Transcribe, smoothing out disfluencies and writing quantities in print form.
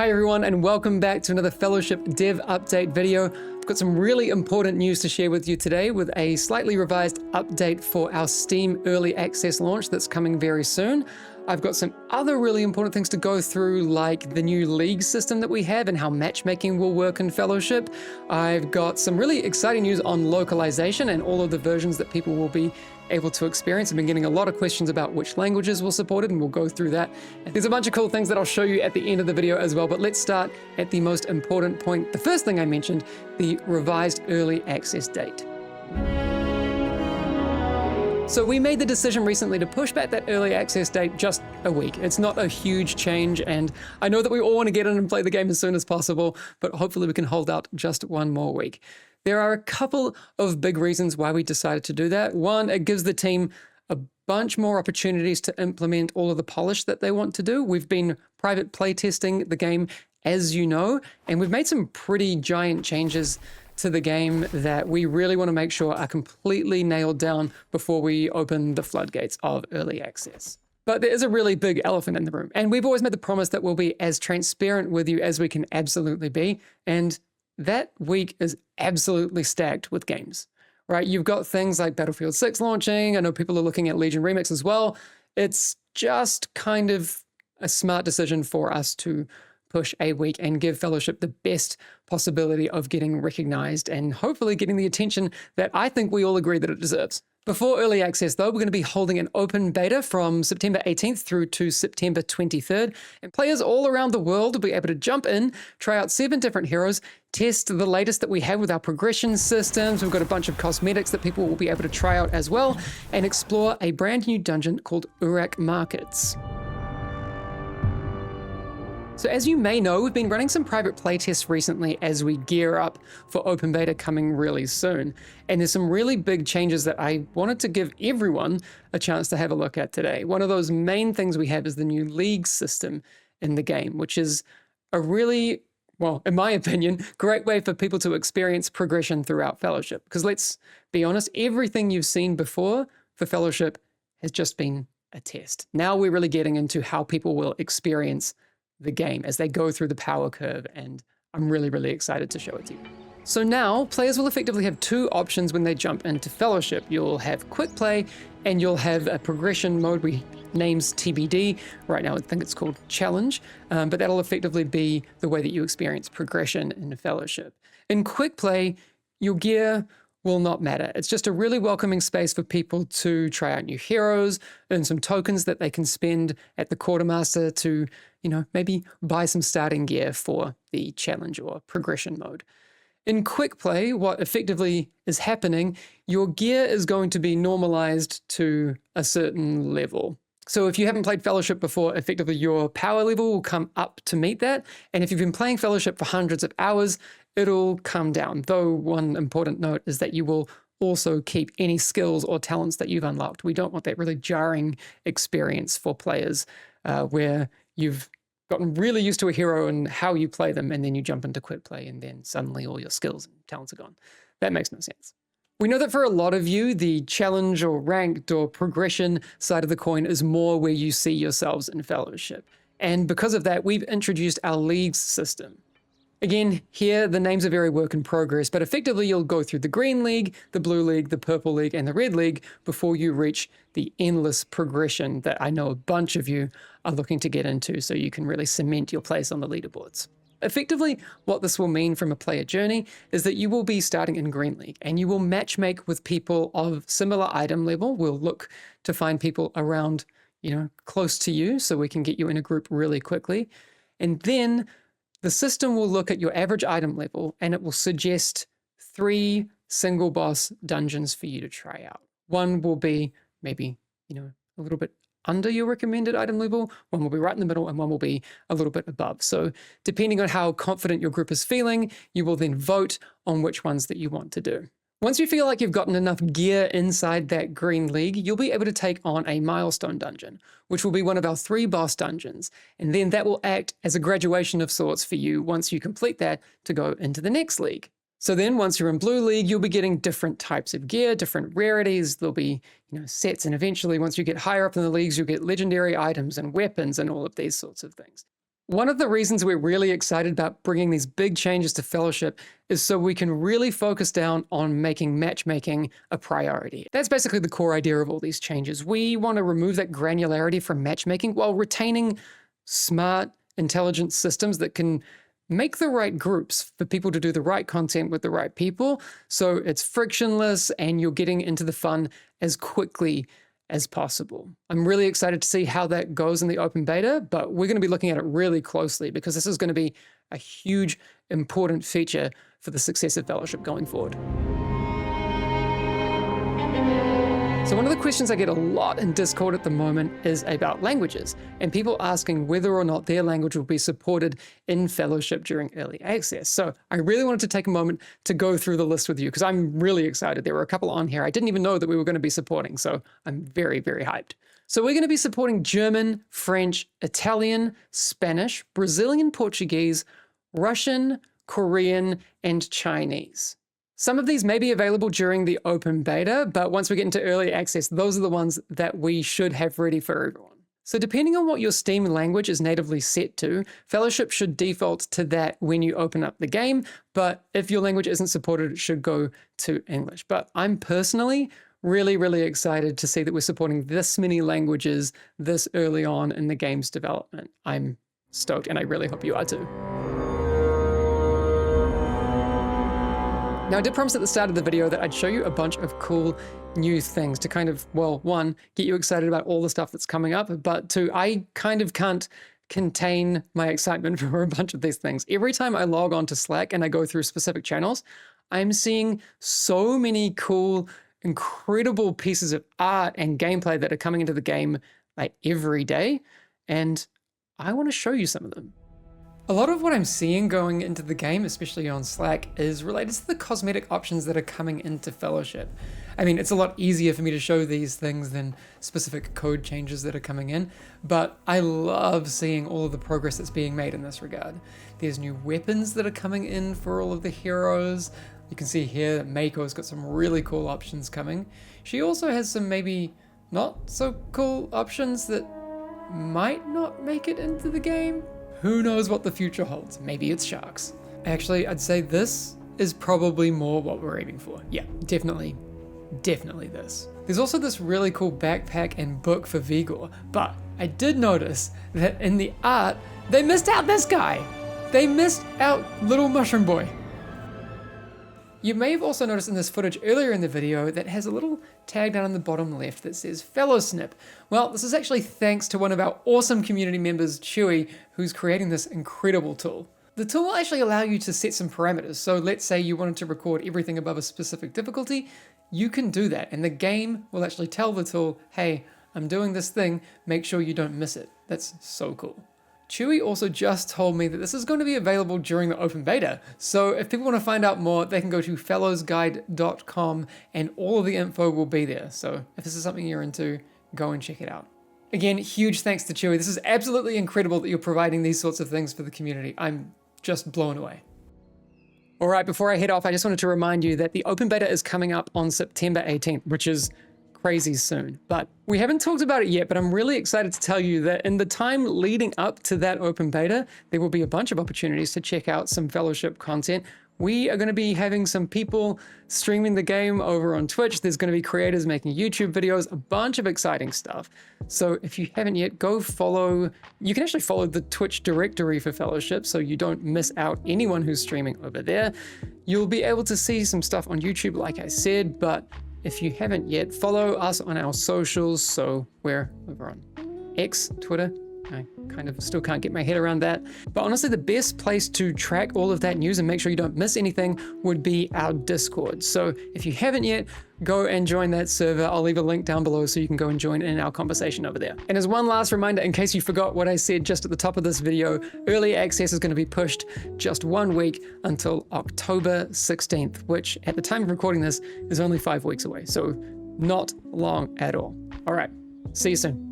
Hi everyone, and welcome back to another Fellowship Dev Update video. I've got some really important news to share with you today with a slightly revised update for our Steam Early Access launch that's coming very soon. I've got some other really important things to go through, like the new league system that we have and how matchmaking will work in Fellowship. I've got some really exciting news on localization and all of the versions that people will be able to experience. I've been getting a lot of questions about which languages will support it, and we'll go through that. There's a bunch of cool things that I'll show you at the end of the video as well, but let's start at the most important point. The first thing I mentioned, the revised early access date. So we made the decision recently to push back that early access date just a week. It's not a huge change, and I know that we all want to get in and play the game as soon as possible, but hopefully we can hold out just one more week. There are a couple of big reasons why we decided to do that. One, it gives the team a bunch more opportunities to implement all of the polish that they want to do. We've been private playtesting the game, as you know, and we've made some pretty giant changes to the game that we really want to make sure are completely nailed down before we open the floodgates of early access. But there is a really big elephant in the room, and we've always made the promise that we'll be as transparent with you as we can absolutely be, and that week is absolutely stacked with games, right? You've got things like Battlefield 6 launching. I know people are looking at Legion Remix as well. It's just kind of a smart decision for us to push a week and give Fellowship the best possibility of getting recognized and hopefully getting the attention that I think we all agree that it deserves. Before early access though, we're going to be holding an open beta from September 18th through to September 23rd, and players all around the world will be able to jump in, try out 7 different heroes, test the latest that we have with our progression systems. We've got a bunch of cosmetics that people will be able to try out as well, and explore a brand new dungeon called Urak Markets. So as you may know, we've been running some private playtests recently as we gear up for open beta coming really soon. And there's some really big changes that I wanted to give everyone a chance to have a look at today. One of those main things we have is the new league system in the game, which is a really, well, in my opinion, great way for people to experience progression throughout Fellowship. Because let's be honest, everything you've seen before for Fellowship has just been a test. Now we're really getting into how people will experience the game as they go through the power curve, and I'm really, really excited to show it to you. So now players will effectively have 2 options when they jump into Fellowship. You'll have quick play and you'll have a progression mode we names TBD. Right now I think it's called challenge, but that'll effectively be the way that you experience progression in Fellowship. In quick play, your gear will not matter. It's just a really welcoming space for people to try out new heroes, earn some tokens that they can spend at the quartermaster to, maybe buy some starting gear for the challenge or progression mode. In quick play, what effectively is happening, your gear is going to be normalized to a certain level. So if you haven't played Fellowship before, effectively your power level will come up to meet that. And if you've been playing Fellowship for hundreds of hours, it'll come down. Though one important note is that you will also keep any skills or talents that you've unlocked. We don't want that really jarring experience for players where you've gotten really used to a hero and how you play them, and then you jump into quick play and then suddenly all your skills and talents are gone. That makes no sense. We know that for a lot of you, the challenge or ranked or progression side of the coin is more where you see yourselves in Fellowship. And because of that, we've introduced our leagues system. Again, here the names are very work in progress, but effectively you'll go through the green league, the blue league, the purple league, and the red league before you reach the endless progression that I know a bunch of you are looking to get into so you can really cement your place on the leaderboards. Effectively, what this will mean from a player journey is that you will be starting in Green League and you will matchmake with people of similar item level. We'll look to find people around, close to you so we can get you in a group really quickly. And then the system will look at your average item level and it will suggest 3 single boss dungeons for you to try out. One will be maybe, a little bit under your recommended item level, one will be right in the middle, and one will be a little bit above. So depending on how confident your group is feeling, you will then vote on which ones that you want to do. Once you feel like you've gotten enough gear inside that green league, you'll be able to take on a milestone dungeon, which will be one of our 3 boss dungeons. And then that will act as a graduation of sorts for you once you complete that to go into the next league. So then once you're in Blue League, you'll be getting different types of gear, different rarities. There'll be, sets, and eventually once you get higher up in the leagues, you'll get legendary items and weapons and all of these sorts of things. One of the reasons we're really excited about bringing these big changes to Fellowship is so we can really focus down on making matchmaking a priority. That's basically the core idea of all these changes. We want to remove that granularity from matchmaking while retaining smart, intelligent systems that can make the right groups for people to do the right content with the right people, so it's frictionless and you're getting into the fun as quickly as possible. I'm really excited to see how that goes in the open beta, but we're going to be looking at it really closely because this is going to be a huge, important feature for the success of Fellowship going forward. So one of the questions I get a lot in Discord at the moment is about languages, and people asking whether or not their language will be supported in Fellowship during early access. So I really wanted to take a moment to go through the list with you because I'm really excited. There were a couple on here I didn't even know that we were going to be supporting, so I'm very, very hyped. So we're going to be supporting German, French, Italian, Spanish, Brazilian Portuguese, Russian, Korean, and Chinese. Some of these may be available during the open beta, but once we get into early access, those are the ones that we should have ready for everyone. So depending on what your Steam language is natively set to, Fellowship should default to that when you open up the game, but if your language isn't supported, it should go to English. But I'm personally really, really excited to see that we're supporting this many languages this early on in the game's development. I'm stoked, and I really hope you are too. Now, I did promise at the start of the video that I'd show you a bunch of cool new things to kind of, well, one, get you excited about all the stuff that's coming up, but two, I kind of can't contain my excitement for a bunch of these things. Every time I log on to Slack and I go through specific channels, I'm seeing so many cool, incredible pieces of art and gameplay that are coming into the game like every day, and I want to show you some of them. A lot of what I'm seeing going into the game, especially on Slack, is related to the cosmetic options that are coming into Fellowship. I mean, it's a lot easier for me to show these things than specific code changes that are coming in, but I love seeing all of the progress that's being made in this regard. There's new weapons that are coming in for all of the heroes. You can see here that Mako's got some really cool options coming. She also has some maybe not so cool options that might not make it into the game. Who knows what the future holds? Maybe it's sharks. Actually, I'd say this is probably more what we're aiming for. Yeah, definitely this. There's also this really cool backpack and book for Vigor, but I did notice that in the art, they missed out this guy. They missed out Little Mushroom Boy. You may have also noticed in this footage earlier in the video that has a little tag down on the bottom left that says Fellowsnip. Well, this is actually thanks to one of our awesome community members, Chewy, who's creating this incredible tool. The tool will actually allow you to set some parameters. So let's say you wanted to record everything above a specific difficulty, you can do that. And the game will actually tell the tool, hey, I'm doing this thing, make sure you don't miss it. That's so cool. Chewy also just told me that this is going to be available during the open beta. So if people want to find out more, they can go to fellowsguide.com and all of the info will be there. So if this is something you're into, go and check it out. Again, huge thanks to Chewy. This is absolutely incredible that you're providing these sorts of things for the community. I'm just blown away. All right, before I head off, I just wanted to remind you that the open beta is coming up on September 18th, which is crazy soon. But we haven't talked about it yet, but I'm really excited to tell you that in the time leading up to that open beta, there will be a bunch of opportunities to check out some Fellowship content. We are going to be having some people streaming the game over on Twitch. There's going to be creators making YouTube videos, a bunch of exciting stuff. So if you haven't yet, go follow. You can actually follow the Twitch directory for Fellowship so you don't miss out anyone who's streaming over there. You'll be able to see some stuff on YouTube, like I said, but if you haven't yet, follow us on our socials. So we're over on X, Twitter. I kind of still can't get my head around that. But honestly, the best place to track all of that news and make sure you don't miss anything would be our Discord. So if you haven't yet, go and join that server. I'll leave a link down below so you can go and join in our conversation over there. And as one last reminder, in case you forgot what I said just at the top of this video, early access is going to be pushed just 1 week until October 16th, which at the time of recording this is only 5 weeks away. So not long at all. All right, see you soon.